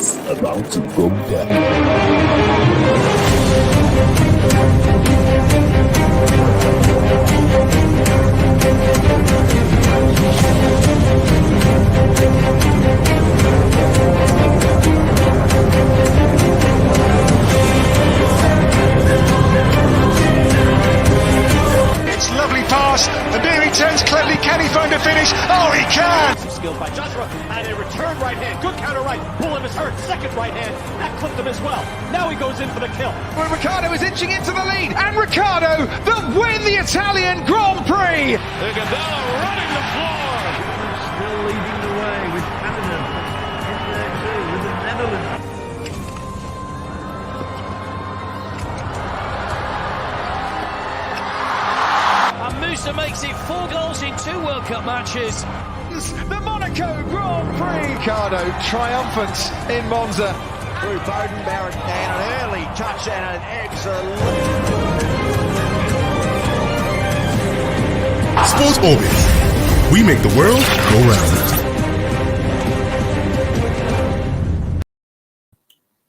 It's about to go down. Lovely pass, and here he turns cleverly. Can he find a finish? Oh, he can! Skilled by Joshua, and a return right hand. Good counter right. Bullen is hurt. Second right hand. That clipped him as well. Now he goes in for the kill. Well, Ricciardo is inching into the lead, and Ricciardo that win the Italian Grand Prix! Iguodala running the floor. Still leading the way with Canada in there too, with the Netherlands. Musa makes it 4 goals in 2 World Cup matches. The Monaco Grand Prix. Ricciardo triumphant in Monza. Through Bowden, Barrett, and an early touch and an excellent. Sports Orbit. We make the world go round.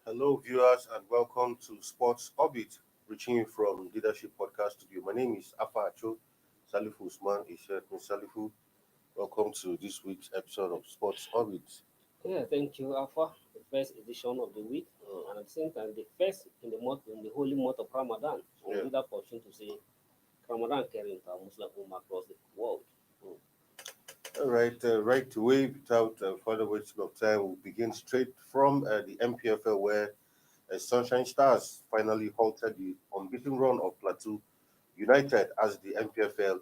Hello, viewers, and welcome to Sports Orbit, reaching you from Leadership Podcast Studio. My name is Afa Salifu Usman is here. Salifu, welcome to this week's episode of Sports Orbit. Yeah, thank you, Alpha. The first edition of the week, and at the same time, the first in the holy month of Ramadan. So we have the opportunity to say Ramadan Kareem to Muslim Ummah across the world. All right, right away, without further wasting of time, we'll begin straight from the NPFL, where Sunshine Stars finally halted the unbeaten run of Plateau United as the NPFL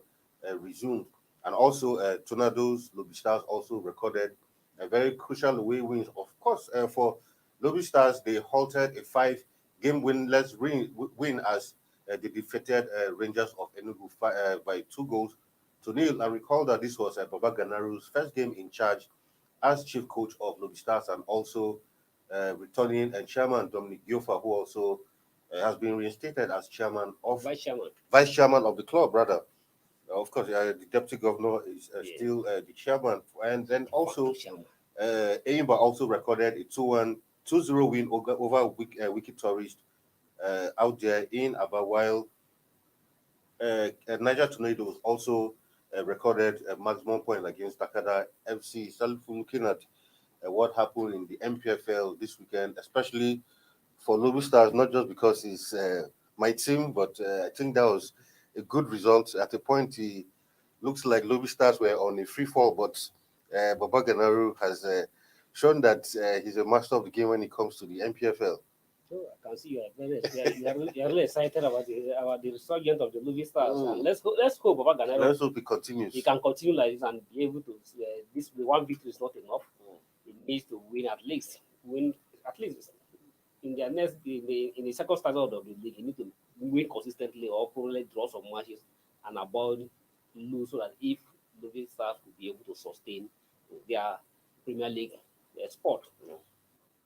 resumed, and also Tornadoes Lobi Stars also recorded a very crucial away wins. Of course, for Lobi Stars, they halted a 5-game winless win as they defeated Rangers of Enugu by 2-0. And recall that this was Baba Ganaru's first game in charge as chief coach of Lobi Stars, and also returning chairman Dominic Giofa, who also has been reinstated as vice chairman of the club, rather. Of course, the deputy governor is still the chairman. And then also, Eyimba also recorded a 2-0 win over Wiki Tourist out there in Aba, while Niger Tornadoes also recorded a maximum point against Takada FC. So looking at what happened in the NPFL this weekend, especially for Lobi Stars, not just because it's my team, but I think that was a good result. At a point, it looks like Lobi Stars were on a free fall, but Baba Ganaru has shown that he's a master of the game when it comes to the NPFL. So I can see you are really excited about the resurgence of the Lobi Stars. And let's hope Baba Ganaru. Let's hope it continues. He can continue like this and be able to. This one victory is not enough. He needs to win at least. In their next in the second standard of the league, you need to win consistently or probably draw some matches and avoid lose, so that if the Stars could be able to sustain their Premier League sport.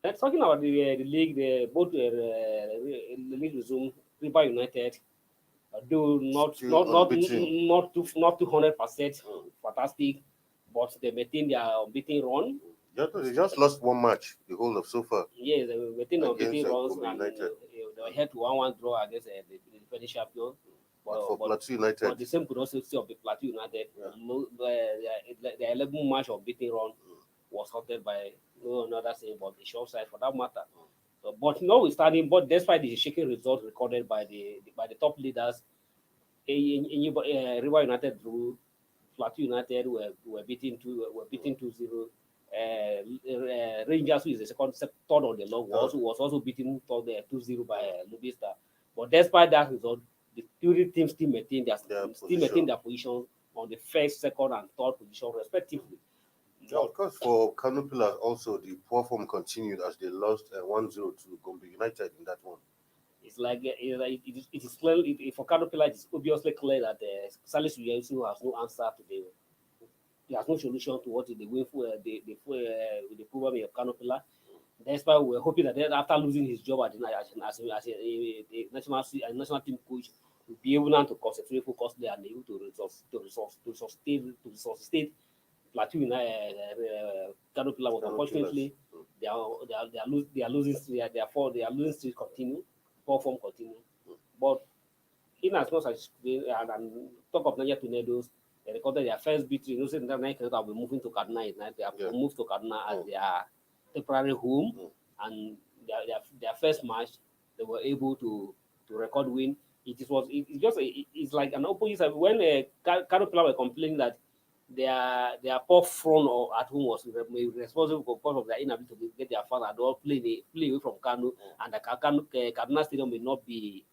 That's talking about the league. The league resumed. River United, though not 200% fantastic, but they maintain their unbeaten run. They just lost one match, the whole of so far. Yes, they were within unbeaten runs, and United. They were had to 1-1 draw against the defending champion. For Plateau United. But the same could also say of the Plateau United. The 11 match unbeaten run was halted by no another thing but the short side for that matter. So, but notwithstanding, but despite the shaky result recorded by the top leaders, River United drew. Plateau United were beaten 2-0. Rangers, who is the third on the log, was also beaten 2-0 by Lobi Stars. But despite that result, the three teams still maintain their position on the first, second, and third position respectively. Yeah, of course, for Kano Pillars also, the poor form continued as they lost 1-0 to Gombe United in that one. It's like it is clear for Kano Pillars. It's obviously clear that Salisu Yesu has no answer to the. There has no solution to what the way for the problem of Kano Pillars. That's why we're hoping that after losing his job as a national team coach, will be able now to concentrate, focus there, and able to sustain Plateau United. Kano Pillars was unfortunately they are losing they are losing streak continue, poor form continue. But in as much as and talk of Niger Tornadoes, they recorded their first victory. You know, saying that Niger will be moving to Kaduna. They have moved to Kaduna as their temporary home, and their first match, they were able to record win. It's just it's like an opposite side. When Kano people were complaining that their poor front or at home was responsible because of their inability to get their fans and all play away from Kano, and the Kaduna Stadium may not be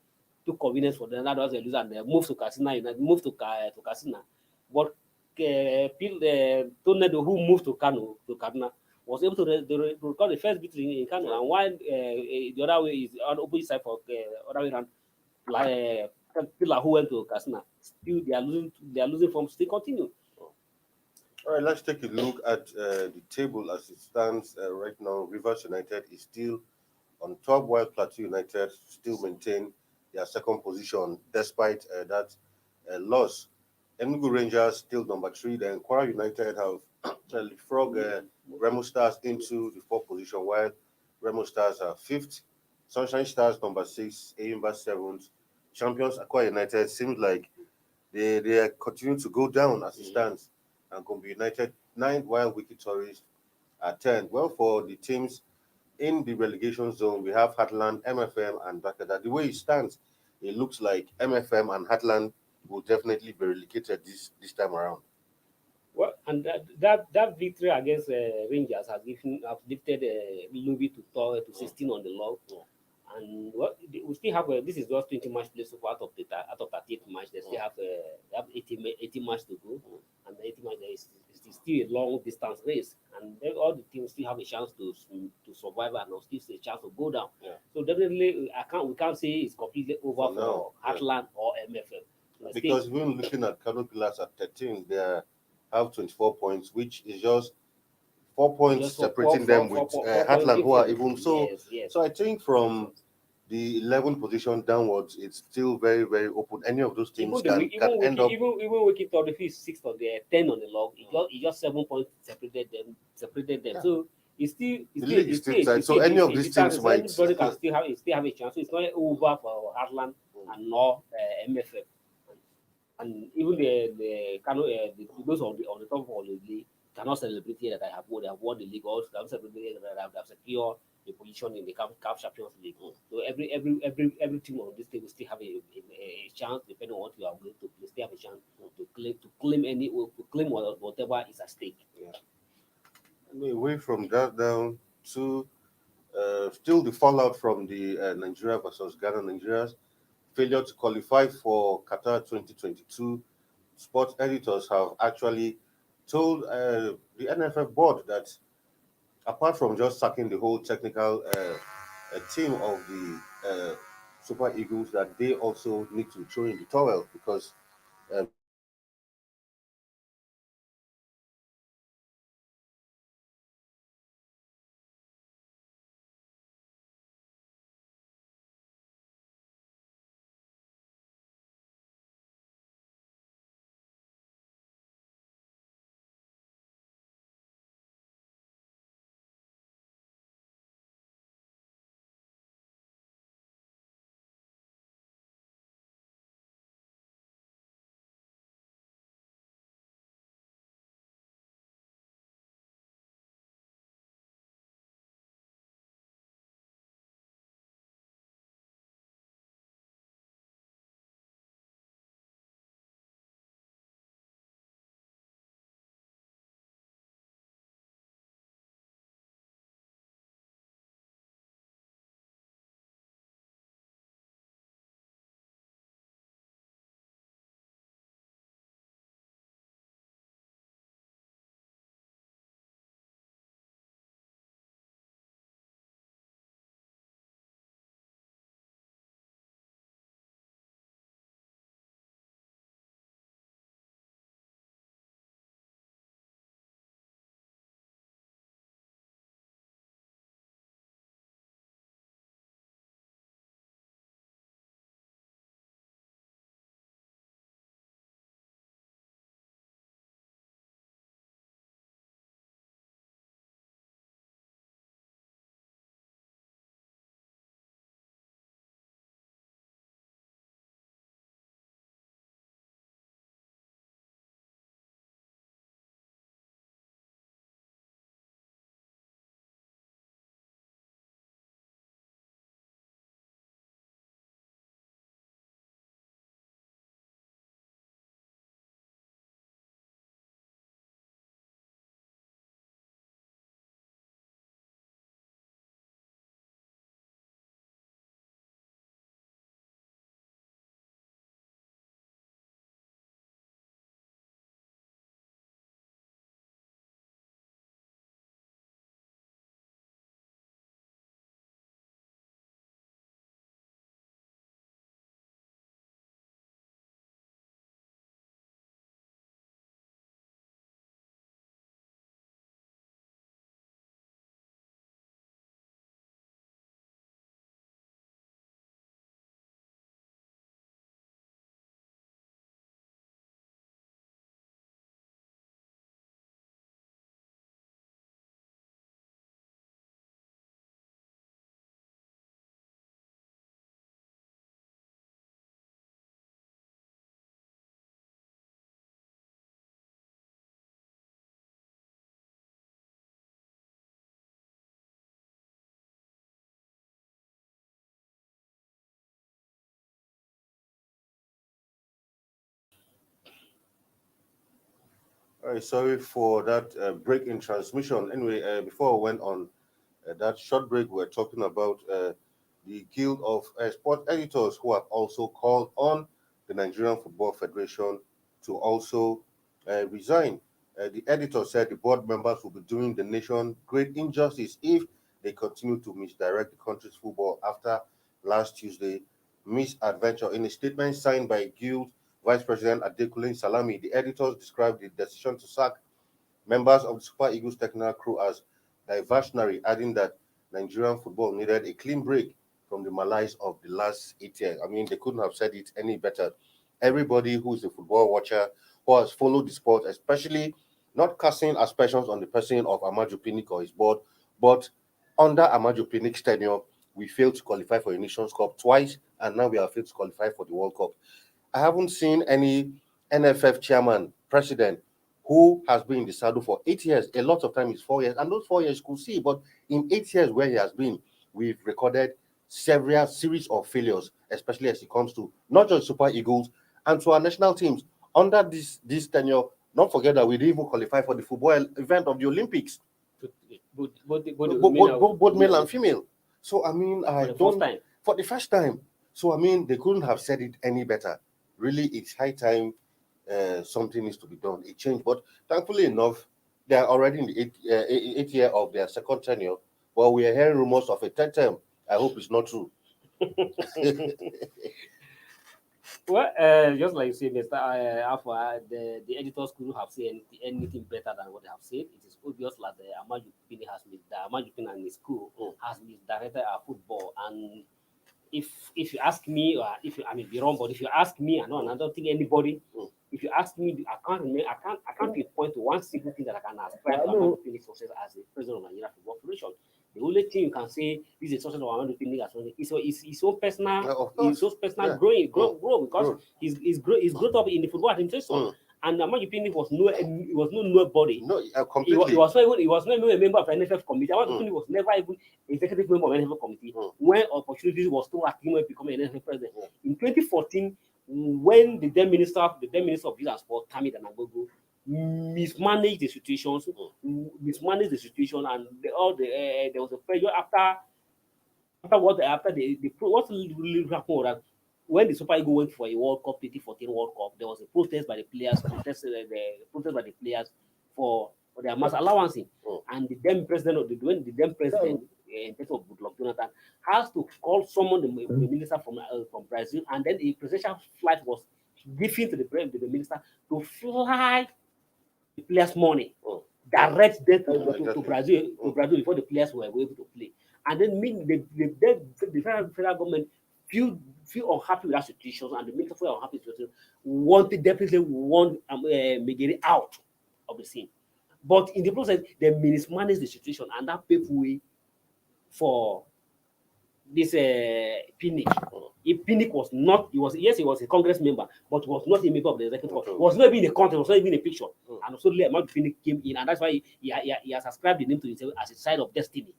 too convenient for them. That was a loser, and they moved to Katsina United, moved to Katsina. But Tornado, who moved to Kano, to Kaduna, was able to record the first victory in Kano. And while the other way is on the opposite side for other way around, people who went to Katsina, still they are losing from still continue. All right, let's take a look at the table as it stands right now. Rivers United is still on top, while Plateau United still maintain their second position despite that loss. Enugu Rangers still number 3. Then Kwara United have leapfrogged Remo Stars into the 4th position, while Remo Stars are 5th. Sunshine Stars number 6, Ayimba 7th. Champions Akwa United seems like they are continuing to go down as it stands, and Gombe United 9th, while Wiki Tourists are 10th. Well, for the teams in the relegation zone, we have Heartland, MFM, and Bakada. The way it stands, it looks like MFM and Heartland will definitely be relegated this time around. Well, and that victory against Rangers has lifted Lobi to 16 on the log. And we still have this is just 20 match play so far out of 38 match. They still have 80 match to go, and the 80 match is still a long distance race, and all the teams still have a chance to survive and still a chance to go down. So definitely, we can't say it's completely over for Heartland or MFM. Because when looking at Kano Pillars at 13, they have 24 points, which is just 4 points separating them with Heartland, who are even so. Yes. So I think from the 11th position downwards, it's still very, very open. Any of those teams can end up. Even Wiki Tory is 6th on the 10 on the log. It just 7 points separated them. Yeah. So it's still tight. So any of these teams might everybody can still have a chance. So it's not over for Heartland and nor MFF. And even the those on the top of the league cannot celebrate here that they have won the league, or cannot celebrate that they have secured the position in the CAF Champions League. So every team on this table still have a chance, depending on what you are going to play, still have a chance to claim whatever is at stake. Yeah. Away from that down to still the fallout from the Nigeria versus Ghana. Nigeria's failure to qualify for Qatar 2022. Sports editors have actually told the NFF board that apart from just sacking the whole technical team of the Super Eagles, that they also need to throw in the towel because All right, sorry for that break in transmission. Anyway, before I went on that short break, we're talking about the Guild of Sport Editors who have also called on the Nigerian Football Federation to also resign. The editor said the board members will be doing the nation great injustice if they continue to misdirect the country's football after last Tuesday misadventure. In a statement signed by Guild Vice President Adekunle Salami, the editors described the decision to sack members of the Super Eagles technical crew as diversionary, adding that Nigerian football needed a clean break from the malaise of the last 8 years. I mean, they couldn't have said it any better. Everybody who's a football watcher who has followed the sport, especially not casting aspersions on the person of Amaju Pinnick or his board, but under Amaju Pinnick's tenure, we failed to qualify for the Nations Cup twice, and now we have failed to qualify for the World Cup. I haven't seen any NFF chairman, president, who has been in the saddle for 8 years. A lot of time is 4 years, and those 4 years could see. But in 8 years where he has been, we've recorded several series of failures, especially as it comes to not just Super Eagles and to our national teams. Under this tenure, don't forget that we didn't even qualify for the football event of the Olympics, both male and female. So I mean, for the first time. So I mean, they couldn't have said it any better. Really, it's high time something needs to be done, a change. But thankfully enough, they are already in the eighth year of their second tenure. Well, we are hearing rumors of a third term. I hope it's not true. Well, just like you said, Mr. Alpha, the editors couldn't have said anything better than what they have said. It is obvious that Amaju Pinnick and his school has misdirected our football. And if you ask me, or I may be wrong, but if you ask me, I don't think anybody. If you ask me, I can't pinpoint to one single thing that I can ascribe to Amaju Pinnick's success as the president of Nigeria Football Federation. The only thing you can say this is a success of Amaju Pinnick is his own personal, growing because he's growth up in the football administration. And Amaju Pinnick was nobody. No, completely. He was not even a member of the NFF committee. Amaju Pinnick was never even executive member of the NFF committee. When opportunities was still at him becoming an NFF president. In 2014, when the then minister of Youth and Sport, Tammy Danagogo, mismanaged the situation, and there was a pressure after what really happened was that when the Super Eagles went for a World Cup, 2014 World Cup, there was a protest by the players, for their mass allowance, and the then president in terms of Goodluck Jonathan, has to call someone, the minister from Brazil, and then a presidential flight was given to the minister to fly the players' money, direct them to Brazil before the players were able to play. And then the federal government feel unhappy with that situation, and the minister feel unhappy with the situation, definitely want Megere out of the scene. But in the process, they mismanaged the situation, and that paved way for this Pinnick. If Pinnick was not, he was a Congress member, but was not a member of the executive board. Was not even in the content, was not even in a picture. And so Amaju Pinnick came in, and that's why he has ascribed the name to himself as a sign of destiny.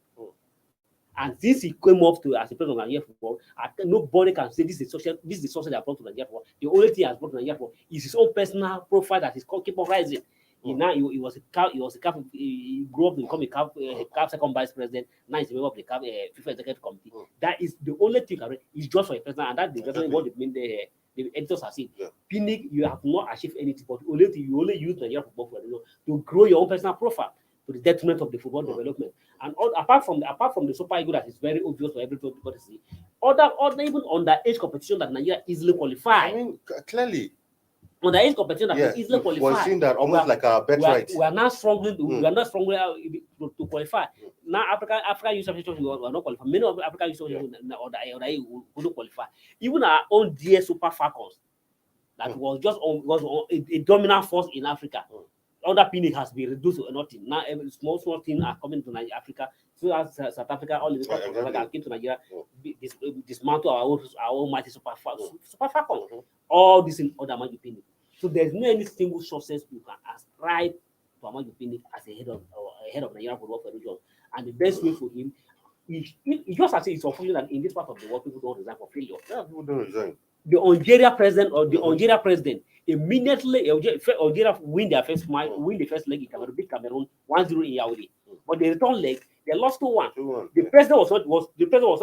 And since he came up to as a president of Nigeria football, nobody can say this is the social that brought to Nigeria football. The only thing he has brought to Nigeria football is his own personal profile that is keep on rising. He grew up to become a CAF second vice president. Now he's a member of the CAF FIFA executive committee. That is the only thing he's just for a president, and that's exactly what the editors are saying. Pinnick, you have not achieved anything, but you only use Nigeria football to grow your own personal profile to the detriment of the football development. And apart from the Super Eagles, that is very obvious for everybody to see. Other even underage competition that Nigeria easily qualify. I mean, clearly. Underage competition that is easily qualified. We're seeing that almost like a bet right. We are not struggling. We are not struggling to qualify. Now, African Youth Association we are not qualified. Many of African Youth Association couldn't qualify. Even our own dear Super Falcons, that was a dominant force in Africa. Other Pinnick has been reduced to nothing. Now, small teams are coming to Africa. So as South Africa, all the countries that came to Nigeria, dismantle our own mighty Super Falcons. All this in other Amaju Pinnick. So there's no any single success you can ascribe to Amaju Pinnick as a head of Nigeria Football Federation. And the best way for him, it's just as it's unfortunate that in this part of the world people don't resign for failure. Yeah, people don't resign. the Algeria president immediately Algeria win their first match, win the first leg in Cameroon, beat Cameroon 1-0 in Yaoundé. But the return leg, they lost 2-1. The president was not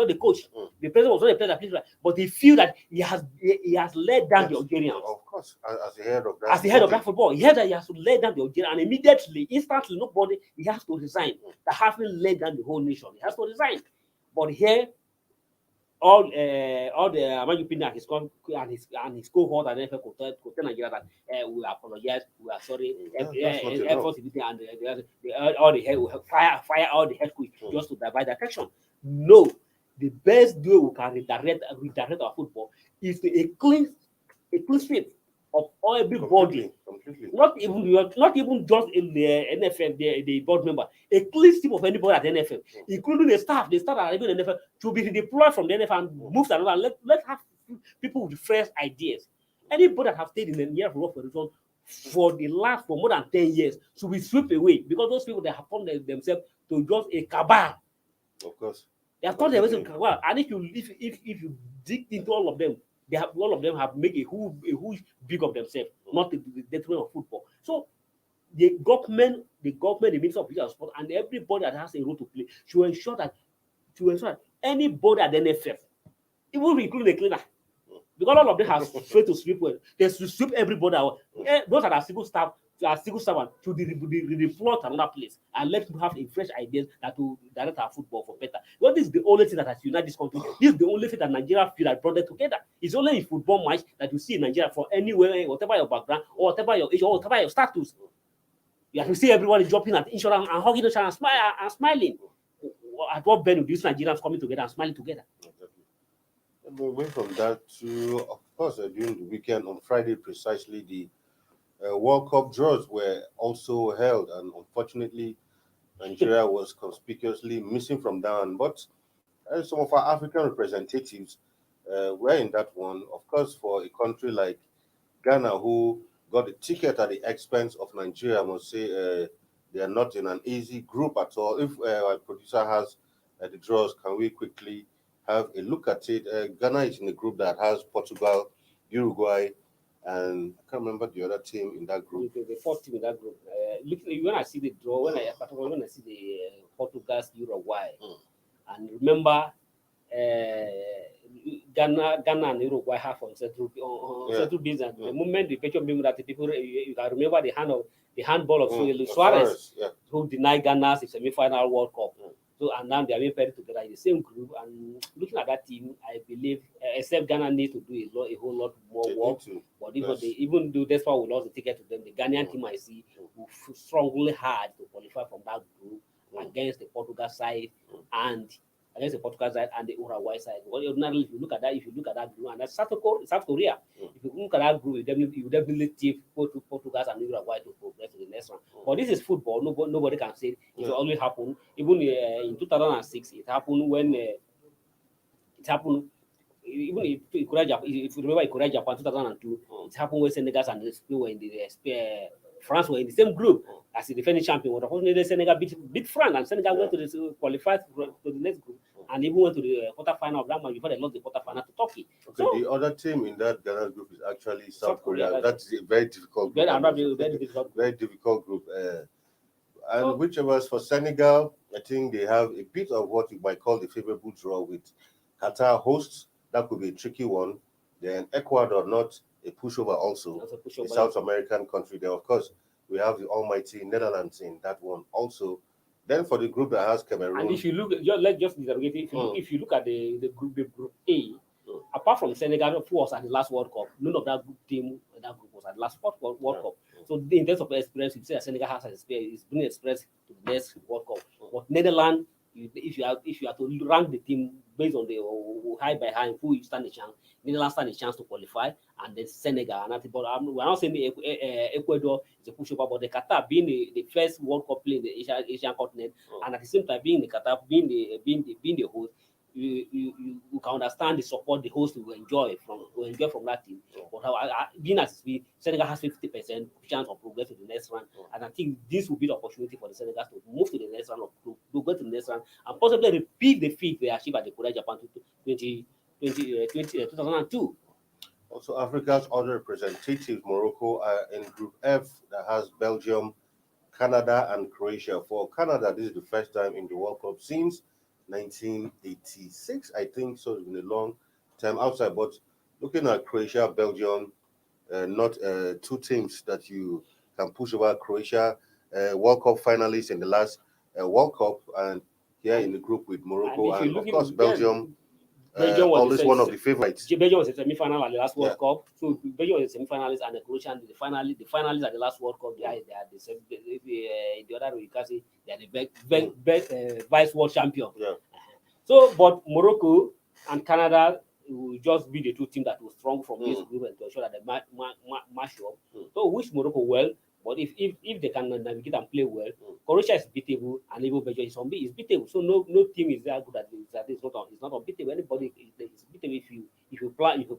the coach. The president was not the player that played, but he feel that he has led down the Algerians. Of course, as the head of that. As the head of that football, he heard that he has to lay down the Algerian, and immediately, instantly, he has to resign. That having laid down the whole nation, he has to resign. But here, all the Amaju Pinnick and his cohort and NPFL could tell Nigeria that we apologize, we are sorry. All the head will fire all the head coach just to divide the attention. No, the best way we can redirect our football is to a clean sweep of everybody. Completely. Not even just in the NFL, the board member, a clean sweep of anybody at the NFL, including the staff that are even in the NFL, to be deployed from the NFL and move to another. Let's have people with fresh ideas. Anybody that have stayed in the year for return for more than 10 years should be swept away, because those people that have formed themselves to just a cabal. Of course. They have turned themselves into a cabal. And if you dig into all of them, all of them have made a huge big of themselves, not the detriment of football. So the government, the Minister of Youth and Sport, and everybody that has a role to play to ensure that anybody at the NFF, even including the cleaner, because all of them have failed to sweep well, they should sweep everybody out. Those that are civil staff, to redeploy to another place and let people have a fresh ideas that to direct our football for better. Well, this is the only thing that has united this country. This is the only thing that Nigeria feel that brought them together. It's only in football match that you see in Nigeria, for anywhere, whatever your background, or whatever your age, or whatever your status. You have to see everyone is jumping at each other and hugging each other and smiling. At what venue these Nigerians coming together and smiling together? Exactly. And we went from that to, of course, during the weekend on Friday, precisely the World Cup draws were also held, and unfortunately, Nigeria was conspicuously missing from that. But some of our African representatives were in that one. Of course, for a country like Ghana, who got a ticket at the expense of Nigeria, I must say they are not in an easy group at all. If our producer has the draws, can we quickly have a look at it? Ghana is in a group that has Portugal, Uruguay, and I can't remember the other team in that group. The fourth team in that group. When I see the draw, when I see the Portugal's Uruguay, and remember, Ghana and Uruguay have on central business. The moment the picture being that the people, you can remember the handball of Suarez, who denied Ghana's semi-final World Cup. So, and now they are being paired together in the same group. And looking at that team, I believe, except Ghana needs to do a whole lot more work. But even though that's why we lost the ticket to them, the Ghanaian team I see who strongly hard to qualify from that group against the Portugal side and the Uruguay side. Well, ordinarily, if you look at that group, and that's South Korea. If you look at that group, you definitely tip Portugal and Uruguay to progress to the next round. But this is football. Nobody can say it will always happen. Even in 2006, it happened when it happened. Even if you remember Korea, Japan 2002, it happened when Senegal and Spain were in the France were in the same group as the defending champion. Unfortunately, Senegal beat France, and Senegal went to the qualified to the next group, and even went to the quarterfinal of that match before they lost the quarterfinal to Turkey. Okay, so, the other team in that Ghana group is actually South Korea. That's a very difficult group. Very difficult group. And whichever is for Senegal, I think they have a bit of what you might call the favorable draw with Qatar hosts. That could be a tricky one. Then Ecuador, not a pushover also. A South American country there. Of course, we have the almighty Netherlands in that one also. Then for the group that has Cameroon. And if you look, let's just interrogate it. If you look at the group A, apart from Senegal, who was at the last World Cup, none of that group was at the last World Cup. So in terms of experience, you say that Senegal has experience, it's been expressed to the next World Cup. But Netherlands, if you are to rank the team based on the high by high, who you stand a chance, Netherlands stand a chance to qualify, and then Senegal. And we're not saying Ecuador is a pushover, but the Qatar being the first World Cup play in the Asian continent, and at the same time being the Qatar being the host, you can understand the support the host will enjoy from that team. But being as it is, Senegal has 50% chance of progress to the next round, and I think this will be the opportunity for the Senegal to move to the next round, to go to the next round, and possibly repeat the feat they achieved at the Korea Japan 2002. Also, Africa's other representatives, Morocco, are in Group F that has Belgium, Canada, and Croatia. For Canada, this is the first time in the World Cup since 1986, I think. So it's been a long time outside. But looking at Croatia, Belgium, not two teams that you can push over. Croatia, World Cup finalists in the last World Cup, and here in the group with Morocco, and of course Belgium. Belgium was always one of the favorites. Belgium was a semi-final at the last World Yeah. Cup. So Belgium was a semi-finalist and the Croatian the finalists at the last World Cup. They are the same. The other way you can say they are the vice world champion. Yeah. So, but Morocco and Canada will just be the two teams that will strong from this group and to ensure that they match up. So, wish Morocco well. But if they can navigate and play well, Croatia is beatable and even Belgium is beatable. So no team is that good at this. That is not unbeatable. Anybody is beatable if you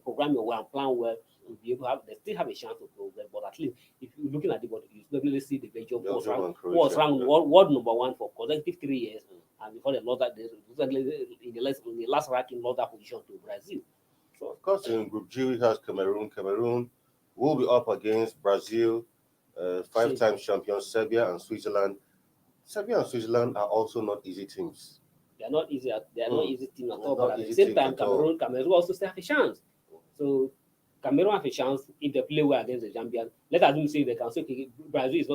program your well and plan well, you'll be able to have they still have a chance to progress. But at least if you're looking at it, but you definitely see the Belgium was ranked world number one for consecutive 3 years, and before they lost that they recently in the last ranking lost that position to Brazil. So of course in Group G we have Cameroon. Cameroon will be up against Brazil. Five-time champions Serbia and Switzerland. Serbia and Switzerland are also not easy teams. They are not easy. They are not easy team at all. But at the same time, Cameroon also still have a chance. So Cameroon have a chance if they play well against the Zambian. Let us say they can say okay, Brazil is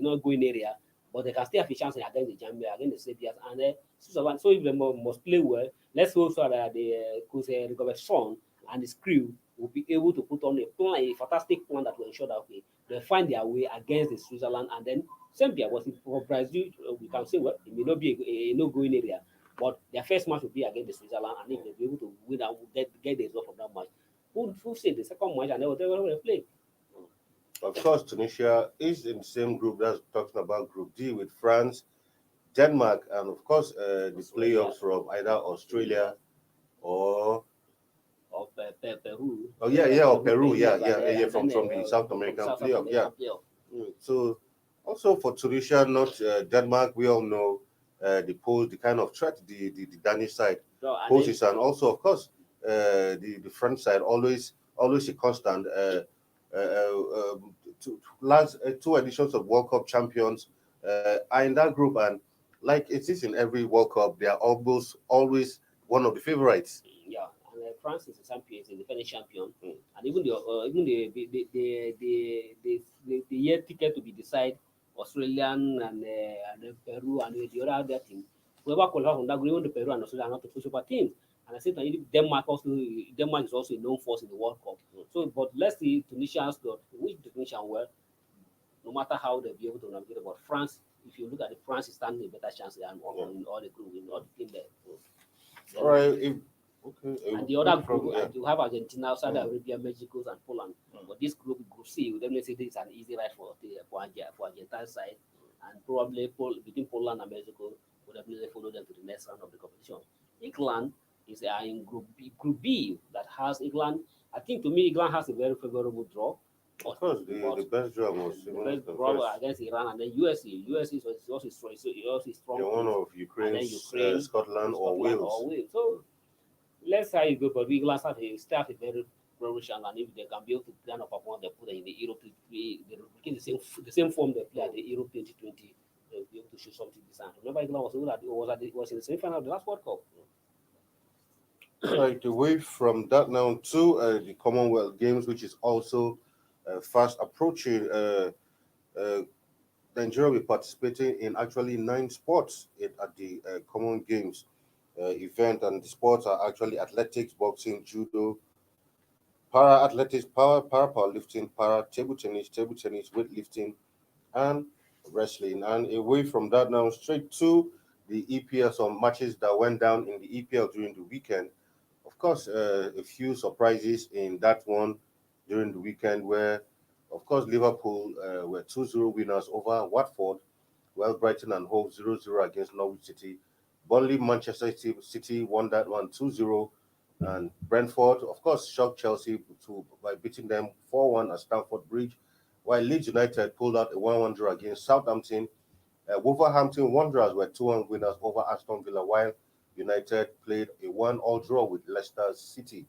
not going area, but they can still have a chance against the Zambia, against the Serbians, and Switzerland. So if they must play well, let's hope so that the coach recover strong and his crew will be able to put on a fantastic plan that will ensure that okay, they find their way against the Switzerland and then Zambia. Was for Brazil, we can say well, it may not be a no-going area, but their first match will be against the Switzerland, and if they'll be able to win and get the result from that match, who say the second match and they will play. Of course, Tunisia is in the same group that's talking about Group D with France, Denmark, and of course the playoffs from either Australia or Peru. or Peru, from the South American playoff, So also for Tunisia, not Denmark, we all know the kind of threat the Danish side poses, and also of course the French side always a constant. Two editions of World Cup champions are in that group, and like it is in every World Cup, they are always one of the favorites. Yeah, and France is the defending champion, and even the year ticket to be decided, Australian and Peru and the other team. Whoever qualifies from that group, even the Peru and Australia are not the super teams. And I think Denmark is also a known force in the World Cup. So, but let's see Tunisians which Tunisian well, no matter how they'll be able to navigate. But France, if you look at it, France is standing a better chance than in all the group, in all the team there. All right. And the other group, you have Argentina, Saudi Arabia, Mexico, and Poland. But this group C, we definitely say this is an easy ride for Argentina side, and probably between Poland and Mexico, we'll definitely follow them to the next round of the competition. England is in Group B that has England. I think to me, England has a very favorable draw. Of course, the best draw was the best draw against Iran, and then USA. USA is also strong. One of Ukraine, Scotland, or Wales. So let's say you go, but England still have a very favorable chance, and if they can be able to plan up upon they put in the Europe, they repeat the same form they play at the Euro 2020. They'll be able to show something decent. Remember, England was in the semi-final of the last World Cup. Right, away from that now to the Commonwealth Games, which is also fast approaching. Nigeria will be participating in actually 9 sports at the Common Games event, and the sports are actually athletics, boxing, judo, para-athletics, para-powerlifting, para-table tennis, weightlifting, and wrestling. And away from that now, straight to the EPL, some matches that went down in the EPL during the weekend. Of course, a few surprises in that one during the weekend where, of course, Liverpool were 2-0 winners over Watford, while Brighton and Hove 0-0 against Norwich City. Burnley, Manchester City won that one 2-0, and Brentford, of course, shocked Chelsea by beating them 4-1 at Stamford Bridge, while Leeds United pulled out a 1-1 draw against Southampton. Wolverhampton Wanderers were 2-1 winners over Aston Villa, while United played a 1-1 draw with Leicester City.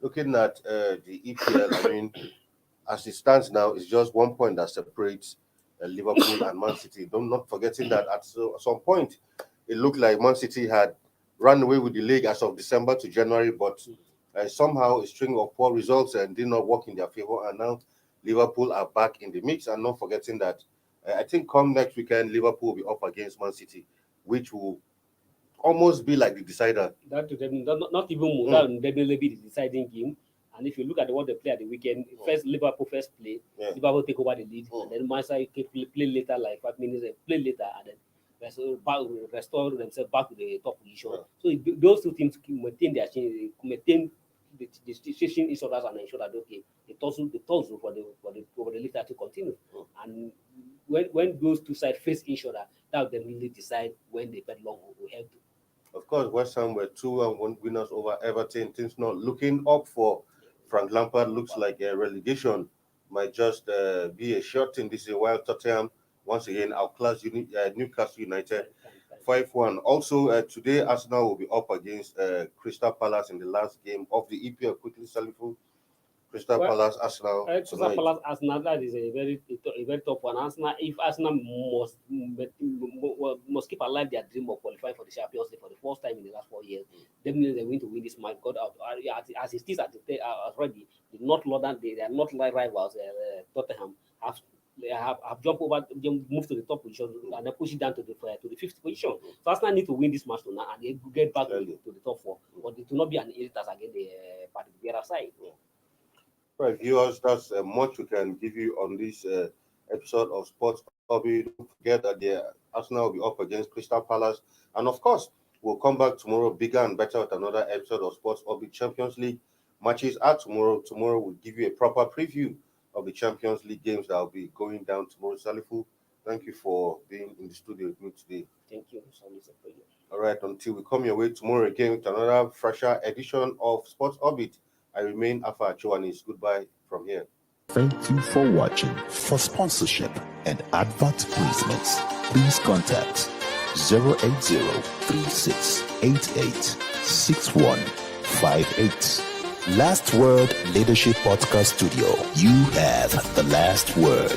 looking at the EPL, I mean, as it stands now, it's just 1 point that separates Liverpool and Man City. Not forgetting that at some point, it looked like Man City had run away with the league as of December to January, but somehow a string of poor results and did not work in their favor. And now Liverpool are back in the mix. And not forgetting that I think come next weekend, Liverpool will be up against Man City, which will almost be like the decider. That to them, not even more. That will definitely be the deciding game. And if you look at what they play at the weekend, first Liverpool first play, Liverpool take over the lead, and then Man City play later, like 5 minutes, play later, and then restore themselves back to the top position. So those two teams maintain their change, maintain the situation each other and ensure that okay, the tussle for the league to continue. And when those two sides face each other, that will then really decide when they bet long will help to. Of course, West Ham were 2-1 winners over Everton. Things not looking up for Frank Lampard. Looks like a relegation might just be a short thing this year, while Tottenham once again outclass Newcastle United 5-1. Also, today Arsenal will be up against Crystal Palace in the last game of the EPL. Quickly, Salifu. Crystal Palace, Arsenal. Crystal Palace, Arsenal, that is a very tough one. Arsenal, if Arsenal must keep alive their dream of qualifying for the Champions League for the first time in the last 4 years, definitely they're going to win this match. God, as it is already, the North London, they are not like rivals. Tottenham have jumped over, moved to the top position, and then push it down to the fifth position. So Arsenal need to win this match tonight and they get back to the top four. But it will not be an irritant against the other side. Right, viewers, that's much we can give you on this episode of Sports Obi. Don't forget that the Arsenal will be up against Crystal Palace. And of course, we'll come back tomorrow bigger and better with another episode of Sports Obi. Champions League matches are tomorrow. Tomorrow we'll give you a proper preview of the Champions League games that will be going down tomorrow. Salifu, thank you for being in the studio with me today. Thank you. It's always a pleasure. All right, until we come your way tomorrow again with another fresher edition of Sports Orbit, I remain Afa Achowanis. Goodbye from here. Thank you for watching. For sponsorship and advert placements, please contact 080-3688-6158. Last Word Leadership Podcast Studio. You have the last word.